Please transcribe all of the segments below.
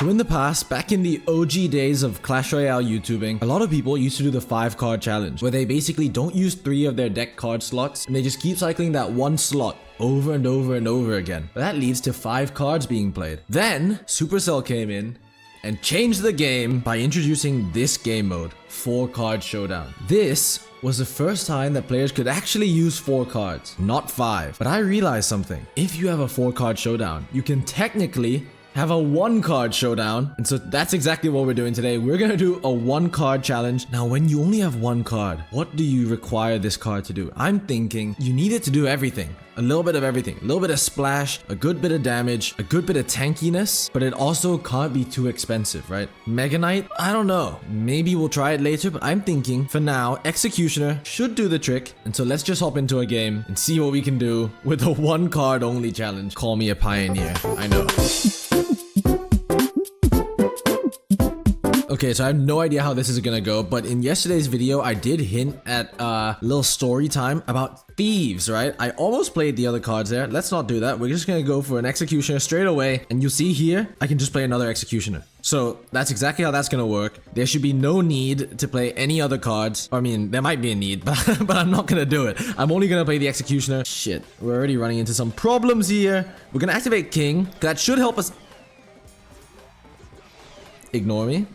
So in the past, back in the OG days of Clash Royale YouTubing, a lot of people used to do the 5-card challenge, where they basically don't use 3 of their deck card slots, and they just keep cycling that one slot over and over and over again. But that leads to 5 cards being played. Then, Supercell came in and changed the game by introducing this game mode, 4-card showdown. This was the first time that players could actually use 4 cards, not 5. But I realized something. If you have a 4-card showdown, you can technically have a 1-card showdown. And so that's exactly what we're doing today. We're gonna do a 1-card challenge. Now, when you only have 1 card, what do you require this card to do? I'm thinking you need it to do everything. A little bit of everything. A little bit of splash, a good bit of damage, a good bit of tankiness, but it also can't be too expensive, right? Mega Knight? I don't know. Maybe we'll try it later, but I'm thinking for now, Executioner should do the trick. And so let's just hop into a game and see what we can do with a 1-card only challenge. Call me a pioneer. I know. Okay, so I have no idea how this is gonna go, but in yesterday's video, I did hint at a little story time about thieves, right? I almost played the other cards there. Let's not do that. We're just gonna go for an Executioner straight away, and you'll see here, I can just play another Executioner. So that's exactly how that's gonna work. There should be no need to play any other cards. I mean, there might be a need, but I'm not gonna do it. I'm only gonna play the Executioner. Shit, we're already running into some problems here. We're gonna activate King. That should help us. Ignore me.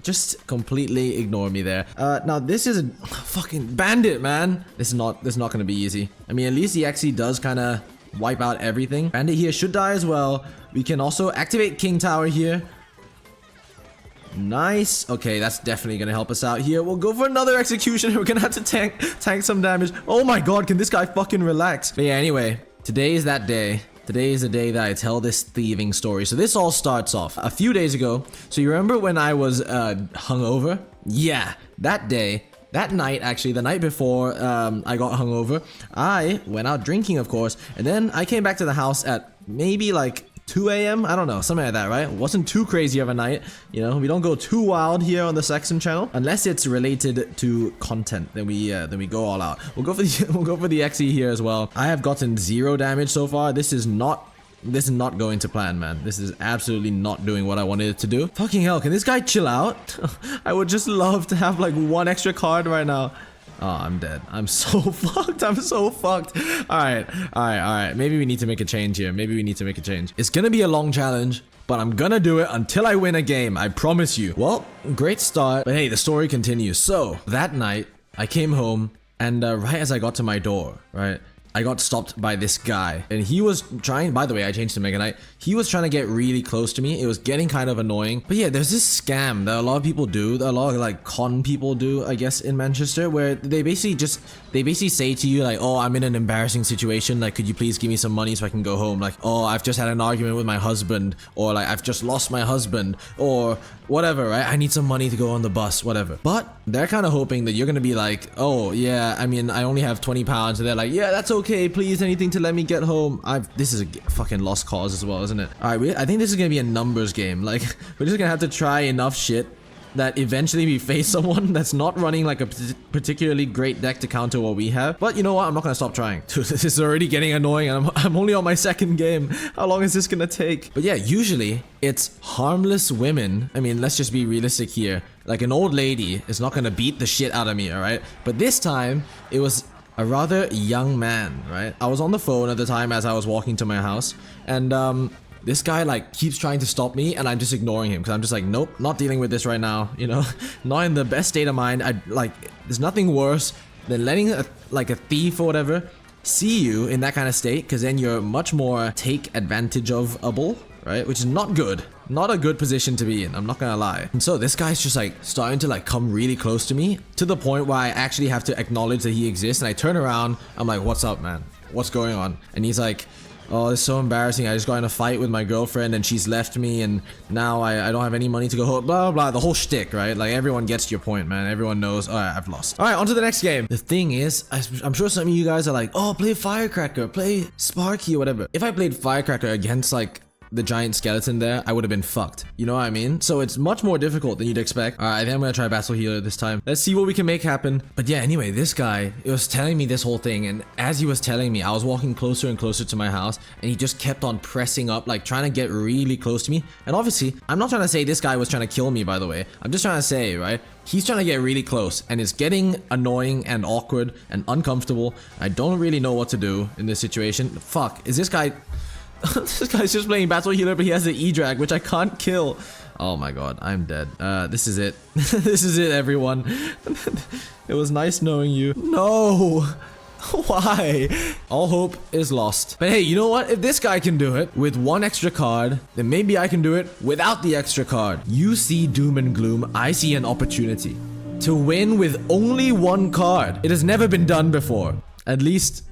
Just completely ignore me there. Now this is a fucking bandit, man. This is not gonna be easy. I mean, at least the XE does kind of wipe out everything. Bandit here should die as well. We can also activate King Tower here. Nice. Okay, that's definitely gonna help us out here. We'll go for another Execution. We're gonna have to tank some damage. Oh my god, can this guy fucking relax? But yeah, anyway, today is that day. Today is the day that I tell this thieving story. So this all starts off a few days ago. So you remember when I was hungover? Yeah, that day, that night actually, the night before I got hungover, I went out drinking, of course, and then I came back to the house at maybe like 2 a.m. I don't know, something like that, right? It wasn't too crazy of a night. You know, we don't go too wild here on the Saxon channel unless it's related to content. Then we go all out. We'll go for the XE here as well. I have gotten 0 damage so far. This is not going to plan, man. This is absolutely not doing what I wanted it to do. Fucking hell, can this guy chill out? I would just love to have like 1 extra card right now. Oh, I'm dead. I'm so fucked. I'm so fucked. All right. Maybe we need to make a change here. It's gonna be a long challenge, but I'm gonna do it until I win a game. I promise you. Well, great start. But hey, the story continues. So that night, I came home, and right as I got to my door, right, I got stopped by this guy, and he was trying, by the way, I changed to Mega Knight. He was trying to get really close to me. It was getting kind of annoying. But yeah, there's this scam that a lot of people do, that a lot of like con people do, I guess, in Manchester, where they basically say to you like, oh, I'm in an embarrassing situation, like, could you please give me some money so I can go home? Like, oh, I've just had an argument with my husband, or like, I've just lost my husband, or whatever, right? I need some money to go on the bus, whatever. But they're kind of hoping that you're gonna be like, oh yeah, I mean, I only have 20 pounds, and they're like, yeah, that's okay, please, anything to let me get home. This is a fucking lost cause as well, isn't it? All right, I think this is gonna be a numbers game. Like, we're just gonna have to try enough shit that eventually we face someone that's not running like a particularly great deck to counter what we have. But you know what? I'm not gonna stop trying. Dude, this is already getting annoying, and I'm only on my 2nd game. How long is this gonna take? But yeah, usually it's harmless women. I mean, let's just be realistic here. Like, an old lady is not gonna beat the shit out of me, all right? But this time, it was a rather young man, right? I was on the phone at the time as I was walking to my house, and this guy like keeps trying to stop me, and I'm just ignoring him because I'm just like, nope, not dealing with this right now, you know? Not in the best state of mind. There's nothing worse than letting a thief or whatever see you in that kind of state, because then you're much more take advantage of-able, right? Which is not good. Not a good position to be in, I'm not gonna lie. And so this guy's just like starting to like come really close to me, to the point where I actually have to acknowledge that he exists, and I turn around, I'm like, what's up, man? What's going on? And he's like, oh, it's so embarrassing. I just got in a fight with my girlfriend and she's left me, and now I don't have any money to go home, blah, blah, blah. The whole shtick, right? Like, everyone gets your point, man. Everyone knows, all right, I've lost. All right, on to the next game. The thing is, I'm sure some of you guys are like, oh, play Firecracker, play Sparky or whatever. If I played Firecracker against like the giant skeleton there, I would have been fucked. You know what I mean? So it's much more difficult than you'd expect. All right, I think I'm gonna try Battle Healer this time. Let's see what we can make happen. But yeah, anyway, this guy, it was telling me this whole thing, and as he was telling me, I was walking closer and closer to my house, and he just kept on pressing up, like trying to get really close to me. And obviously, I'm not trying to say this guy was trying to kill me, by the way. I'm just trying to say, right? He's trying to get really close, and it's getting annoying and awkward and uncomfortable. I don't really know what to do in this situation. Fuck, is this guy... This guy's just playing Battle Healer, but he has the E-Drag, which I can't kill. Oh my god, I'm dead. This is it. This is it, everyone. It was nice knowing you. No! Why? All hope is lost. But hey, you know what? If this guy can do it with one extra card, then maybe I can do it without the extra card. You see doom and gloom, I see an opportunity to win with only one card. It has never been done before. At least...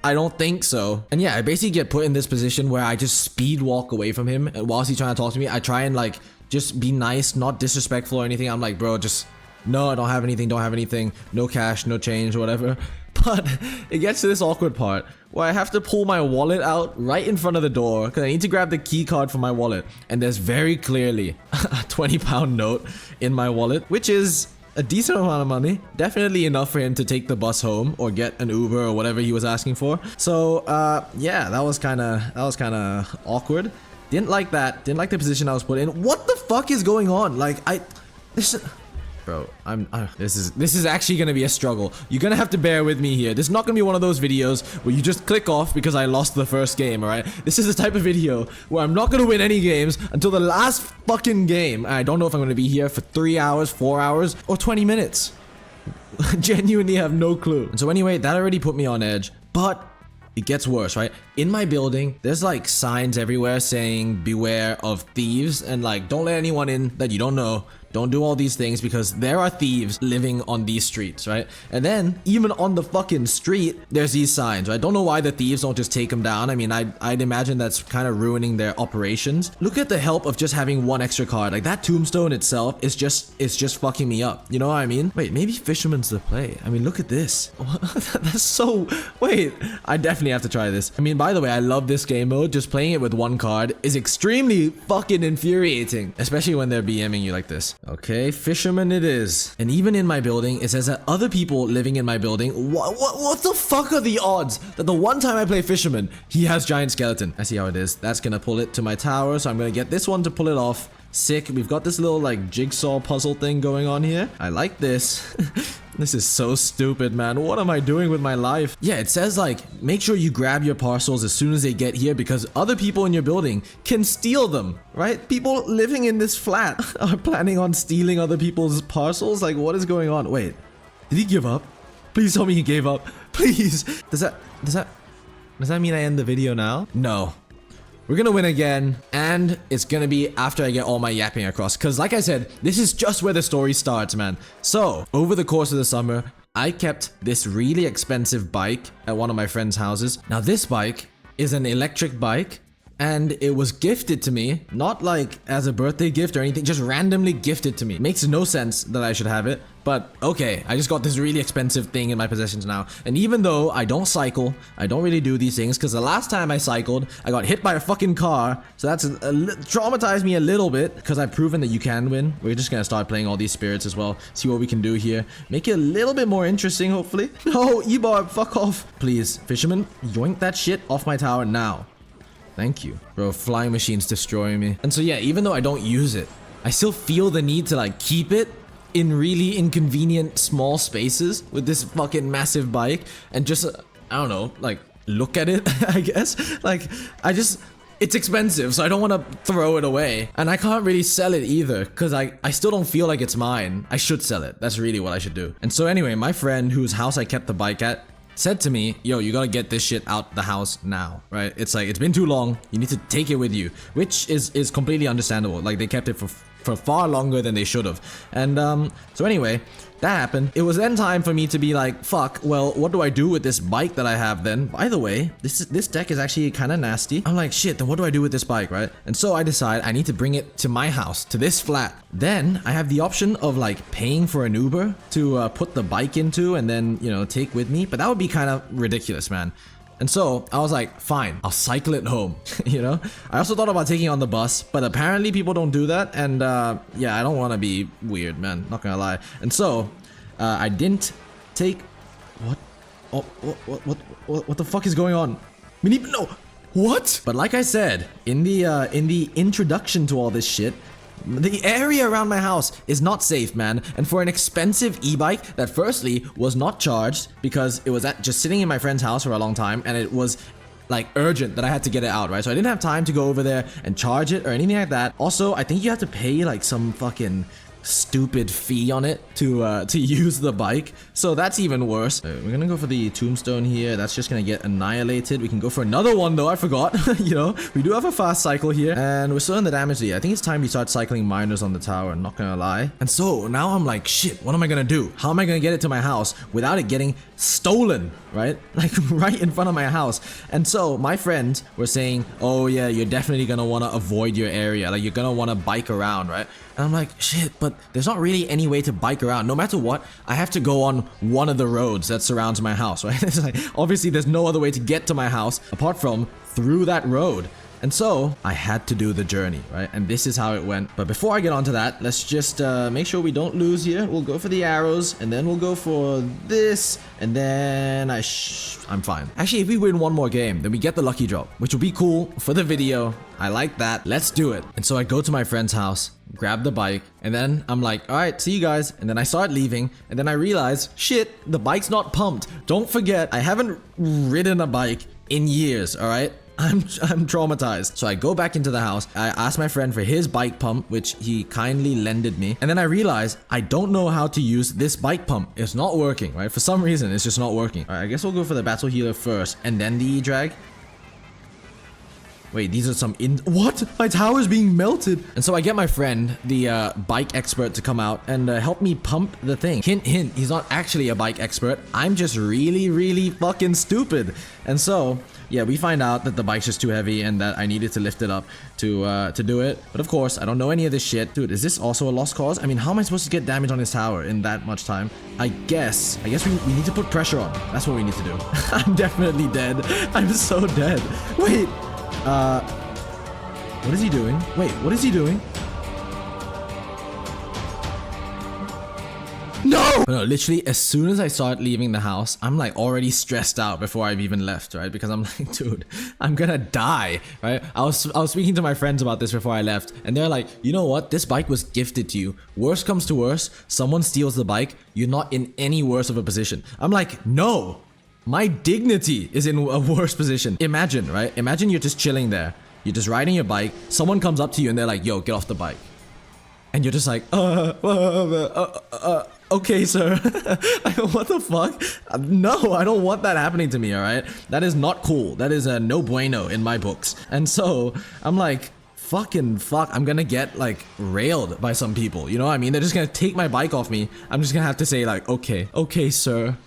I don't think so. And yeah, I basically get put in this position where I just speed walk away from him, and whilst he's trying to talk to me, I try and like just be nice, not disrespectful or anything. I'm like, bro, just no, I don't have anything, no cash, no change or whatever. But it gets to this awkward part where I have to pull my wallet out right in front of the door because I need to grab the key card from my wallet, and there's very clearly a 20-pound note in my wallet, which is a decent amount of money, definitely enough for him to take the bus home or get an Uber or whatever he was asking for. So yeah, that was kind of awkward. Didn't like that. Didn't like the position I was put in. What the fuck is going on? Like bro, this is actually gonna be a struggle. You're gonna have to bear with me here. This is not gonna be one of those videos where you just click off because I lost the first game, alright? This is the type of video where I'm not gonna win any games until the last fucking game. I don't know if I'm gonna be here for 3 hours, 4 hours, or 20 minutes. Genuinely have no clue. And so anyway, that already put me on edge, but it gets worse, right? In my building, there's like signs everywhere saying beware of thieves and like don't let anyone in that you don't know. Don't do all these things because there are thieves living on these streets, right? And then even on the fucking street, there's these signs, right? I don't know why the thieves don't just take them down. I mean, I'd imagine that's kind of ruining their operations. Look at the help of just having one extra card. Like that tombstone itself is just fucking me up. You know what I mean? Wait, maybe Fisherman's the play. I mean, look at this. That's so... Wait, I definitely have to try this. I mean, by the way, I love this game mode. Just playing it with one card is extremely fucking infuriating, especially when they're BMing you like this. Okay, Fisherman it is. And even in my building, it says that other people living in my building, what the fuck are the odds that the one time I play Fisherman, he has giant skeleton? I see how it is. That's gonna pull it to my tower, so I'm gonna get this one to pull it off. Sick. We've got this little like jigsaw puzzle thing going on here. I like this. This is so stupid, man. What am I doing with my life? Yeah, it says like, make sure you grab your parcels as soon as they get here because other people in your building can steal them, right? People living in this flat are planning on stealing other people's parcels. Like, what is going on? Wait, did he give up? Please tell me he gave up. Please. Does that mean I end the video now? No. We're gonna win again, and it's gonna be after I get all my yapping across, because like I said, this is just where the story starts, man. So, over the course of the summer, I kept this really expensive bike at one of my friend's houses. Now, this bike is an electric bike, and it was gifted to me, not like as a birthday gift or anything, just randomly gifted to me. Makes no sense that I should have it, but okay, I just got this really expensive thing in my possessions now. And even though I don't cycle, I don't really do these things, because the last time I cycled, I got hit by a fucking car, so that's traumatized me a little bit, because I've proven that you can win. We're just gonna start playing all these spirits as well, see what we can do here. Make it a little bit more interesting, hopefully. No, E-Barb, fuck off. Please, Fisherman, yoink that shit off my tower now. Thank you. Bro, flying machine's destroying me. And so yeah, even though I don't use it, I still feel the need to like keep it in really inconvenient small spaces with this fucking massive bike and just, I don't know, like look at it, I guess. Like, it's expensive, so I don't want to throw it away. And I can't really sell it either, because I still don't feel like it's mine. I should sell it. That's really what I should do. And so anyway, my friend whose house I kept the bike at said to me, yo, you gotta get this shit out the house now, right? It's like, it's been too long. You need to take it with you, which is completely understandable. Like, they kept it for far longer than they should have. And so anyway, that happened. It was then time for me to be like, fuck, well, what do I do with this bike that I have then? By the way, this deck is actually kind of nasty. I'm like, shit, then what do I do with this bike, right? And so I decide I need to bring it to my house, to this flat. Then I have the option of like paying for an Uber to put the bike into and then, you know, take with me. But that would be kind of ridiculous, man. And so I was like, fine, I'll cycle it home, you know? I also thought about taking on the bus, but apparently people don't do that. And yeah, I don't want to be weird, man. Not gonna lie. And so I didn't take... What? Oh, what the fuck is going on? We need... No! What? But like I said, in the introduction to all this shit, the area around my house is not safe, man. And for an expensive e-bike that firstly was not charged because it was just sitting in my friend's house for a long time, and it was like urgent that I had to get it out, right? So I didn't have time to go over there and charge it or anything like that. Also, I think you have to pay like some fucking stupid fee on it to use the bike, so that's even worse. We're gonna go for the tombstone here. That's just gonna get annihilated. We can go for another one though. I forgot. You know, we do have a fast cycle here, and we're still in the damage lead. I think it's time we start cycling miners on the tower, not gonna lie. And so now I'm like, shit, what am I gonna do? How am I gonna get it to my house without it getting stolen, right? Like right in front of my house. And so my friends were saying, oh yeah, you're definitely gonna want to avoid your area, like you're gonna want to bike around, right? And I'm like, shit, but there's not really any way to bike around. No matter what, I have to go on one of the roads that surrounds my house, right? It's like, obviously there's no other way to get to my house apart from through that road. And so I had to do the journey, right? And this is how it went. But before I get onto that, let's just make sure we don't lose here. We'll go for the arrows, and then we'll go for this, and then I'm fine. Actually, if we win one more game, then we get the lucky drop, which will be cool for the video. I like that. Let's do it. And so I go to my friend's house, grab the bike, and then I'm like, all right, see you guys. And then I start leaving, and then I realize, shit, the bike's not pumped. Don't forget, I haven't ridden a bike in years, all right? I'm traumatized. So I go back into the house. I ask my friend for his bike pump, which he kindly lended me. And then I realize I don't know how to use this bike pump. It's not working, right? For some reason, it's just not working. All right, I guess we'll go for the battle healer first and then the E-drag. Wait, these are some what? My tower is being melted. And so I get my friend, the bike expert, to come out and help me pump the thing. Hint, hint, he's not actually a bike expert. I'm just really, really fucking stupid. And so, yeah, we find out that the bike's just too heavy and that I needed to lift it up to do it. But of course, I don't know any of this shit. Dude, is this also a lost cause? I mean, how am I supposed to get damage on his tower in that much time? I guess we need to put pressure on. That's what we need to do. I'm definitely dead. I'm so dead. Wait. What is he doing? Wait, what is he doing? No! No, literally, as soon as I start leaving the house, I'm like already stressed out before I've even left, right? Because I'm like, dude, I'm gonna die, right? I was speaking to my friends about this before I left, and they're like, you know what? This bike was gifted to you. Worst comes to worst, someone steals the bike, you're not in any worse of a position. I'm like, no! My dignity is in a worse position. Imagine, right? Imagine you're just chilling there. You're just riding your bike. Someone comes up to you and they're like, yo, get off the bike. And you're just like, okay, sir. What the fuck? No, I don't want that happening to me, all right? That is not cool. That is a no bueno in my books. And so I'm like, fucking fuck, I'm gonna get like railed by some people. You know what I mean? They're just gonna take my bike off me. I'm just gonna have to say like, okay, sir.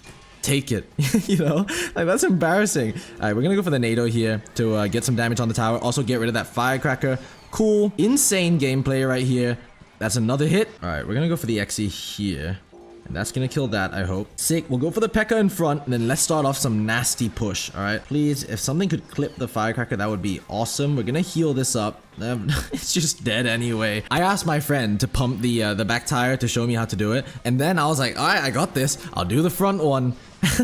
Take it. You know, like that's embarrassing. All right, we're gonna go for the NATO here to get some damage on the tower. Also get rid of that firecracker. Cool, insane gameplay right here. That's another hit. All right, we're gonna go for the XE here, and that's gonna kill that, I hope. Sick. We'll go for the P.E.K.K.A. in front, and then let's start off some nasty push. All right, please, if something could clip the firecracker, that would be awesome. We're gonna heal this up. It's just dead anyway. I asked my friend to pump the back tire to show me how to do it, and then I was like, all right, I got this. I'll do the front one.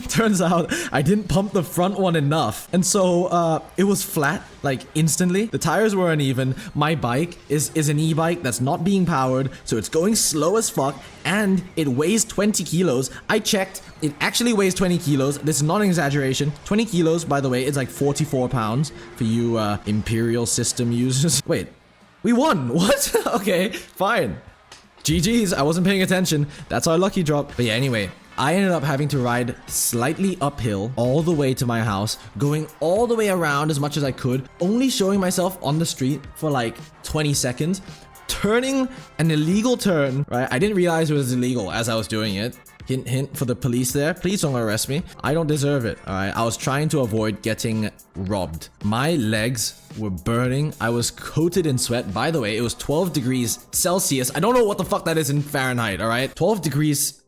Turns out I didn't pump the front one enough, and so it was flat like instantly. The tires were uneven. My bike is an e-bike that's not being powered, so it's going slow as fuck, and it weighs 20 kilos. I checked, it actually weighs 20 kilos. This is not an exaggeration. 20 kilos, by the way, is like 44 pounds for you Imperial system users. Wait, we won. What? Okay, fine. GG's, I wasn't paying attention. That's our lucky drop. But yeah, anyway, I ended up having to ride slightly uphill all the way to my house, going all the way around as much as I could, only showing myself on the street for like 20 seconds, turning an illegal turn, right? I didn't realize it was illegal as I was doing it. Hint, hint for the police there. Please don't arrest me. I don't deserve it, all right? I was trying to avoid getting robbed. My legs were burning. I was coated in sweat. By the way, it was 12 degrees Celsius. I don't know what the fuck that is in Fahrenheit, all right? 12 degrees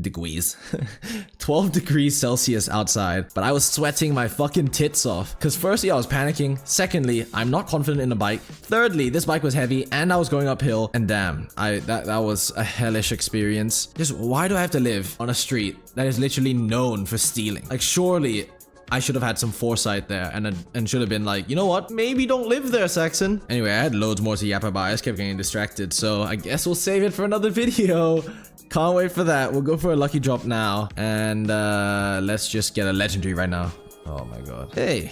degrees. 12 degrees Celsius outside, but I was sweating my fucking tits off. Because firstly, I was panicking. Secondly, I'm not confident in the bike. Thirdly, this bike was heavy and I was going uphill. And damn, that was a hellish experience. Just why do I have to live on a street that is literally known for stealing? Like, surely I should have had some foresight there and should have been like, you know what? Maybe don't live there, Saxon. Anyway, I had loads more to yap about. I just kept getting distracted. So I guess we'll save it for another video. Can't wait for that. We'll go for a lucky drop now. And let's just get a legendary right now. Oh my god. Hey.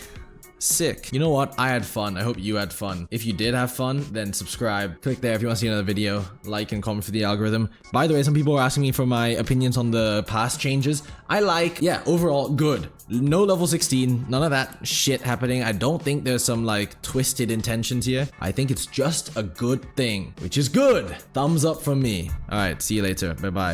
Sick. You know what? I had fun. I hope you had fun. If you did have fun, then subscribe. Click there if you want to see another video. Like and comment for the algorithm. By the way, some people were asking me for my opinions on the past changes. Yeah, overall, good. No level 16. None of that shit happening. I don't think there's some, like, twisted intentions here. I think it's just a good thing, which is good. Thumbs up from me. All right, see you later. Bye-bye.